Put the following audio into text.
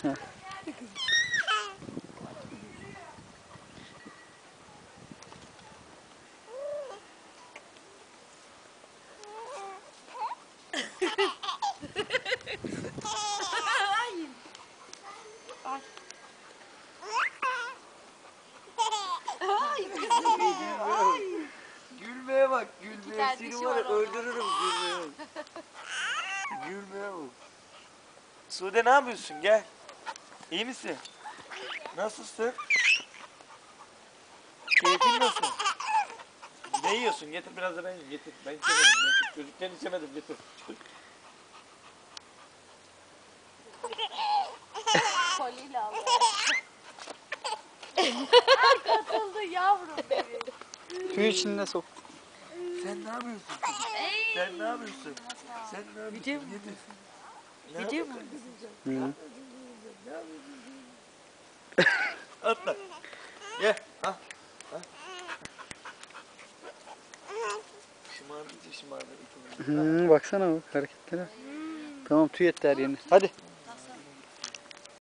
Heh. Gülmeye bak, gülmeye. Seni var ya öldürürüm gülmeye. Gülmeye bak. Sude ne yapıyorsun? Gel. İyi misin? Nasılsın? Keyfin nasıl? Ne yiyorsun? Getir biraz da ben yiyeyim. Getir. Ben içemedim. Getir. Çocukken içemedim. Getir. Koliyle al. Katıldı yavrum benim. Tüy içine sok. Sen ne yapıyorsun? Sen ne yapıyorsun? Sen ne yapıyorsun? Video mu? Getir. Video mu? Hı. Atla. Gel. Al. Al. Şımardıkça şımardı. Baksana bak hareketlere. Tamam tüy etti her yerini. Hadi.